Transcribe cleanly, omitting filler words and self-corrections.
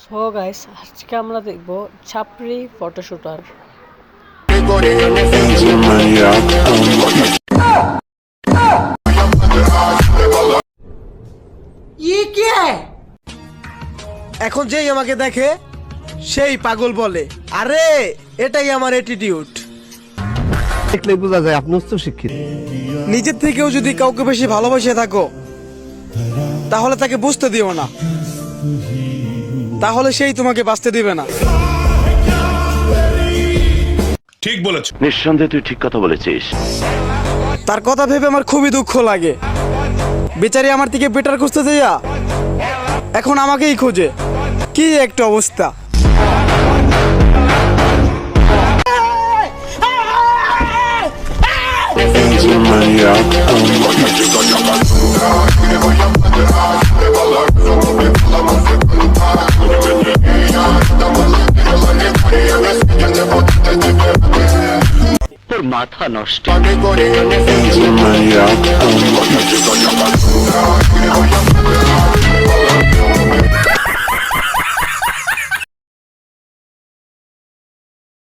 So guys আজকে আমরা দেখব ছাপরি ফটোশুটার। এখন যেই আমাকে দেখে সেই পাগল বলে, আরে এটাই আমার অ্যাটিটিউড। দেখলে বোঝা যায় আপনি উচ্চ শিক্ষিত। নিজের থেকেও যদি কাউকে বেশি ভালোবাসে থাকো তাহলে তাকে বুঝতে দিও না, তাহলে সেই তোমাকে বাঁচতে দিবে না। ঠিক বলেছ। নিঃসন্দেহে তুই ঠিক কথা বলেছিস। তার কথা ভেবে আমার খুবই দুঃখ লাগে। বেচারি আমার থেকে বেটার খুঁজতে যাইয়া এখন আমাকেই খোঁজে। কি একটা অবস্থা। তোর মাথা নষ্ট।